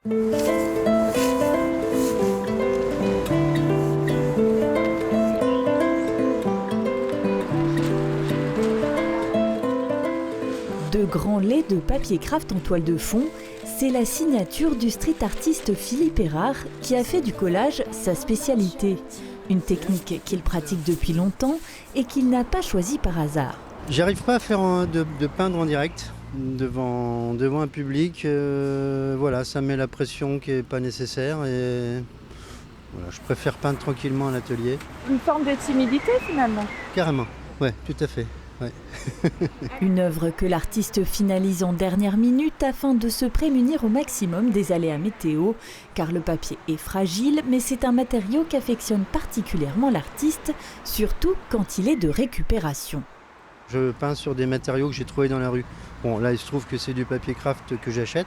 De grands laits de papier craft en toile de fond, c'est la signature du street artiste Philippe Erard qui a fait du collage sa spécialité. Une technique qu'il pratique depuis longtemps et qu'il n'a pas choisie par hasard. J'arrive pas à faire de peindre en direct devant un public. Voilà, ça met la pression qui n'est pas nécessaire et voilà, je préfère peindre tranquillement à l'atelier. Une forme de timidité finalement. Carrément, ouais, tout à fait. Ouais. Une œuvre que l'artiste finalise en dernière minute afin de se prémunir au maximum des aléas météo, car le papier est fragile, mais c'est un matériau qu'affectionne particulièrement l'artiste, surtout quand il est de récupération. Je peins sur des matériaux que j'ai trouvés dans la rue. Bon, là, il se trouve que c'est du papier craft que j'achète,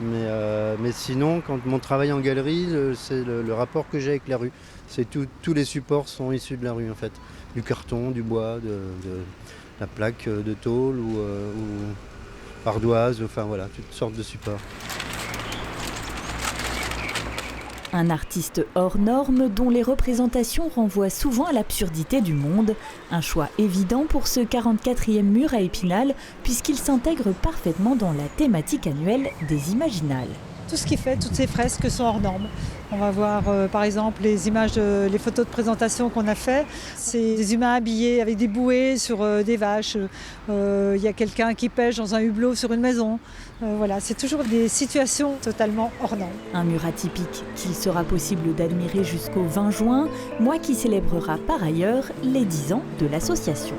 mais sinon, quand mon travail en galerie, c'est le rapport que j'ai avec la rue. C'est tous les supports sont issus de la rue en fait. Du carton, du bois, de la plaque de tôle ou ardoise, enfin voilà, toutes sortes de supports. Un artiste hors norme dont les représentations renvoient souvent à l'absurdité du monde. Un choix évident pour ce 44e mur à Épinal, puisqu'il s'intègre parfaitement dans la thématique annuelle des Imaginales. Tout ce qui fait, toutes ces fresques sont hors normes. On va voir par exemple les images, les photos de présentation qu'on a fait. C'est des humains habillés avec des bouées sur des vaches. Il y a quelqu'un qui pêche dans un hublot sur une maison. Voilà, c'est toujours des situations totalement hors normes. Un mur atypique qu'il sera possible d'admirer jusqu'au 20 juin, mois qui célébrera par ailleurs les 10 ans de l'association.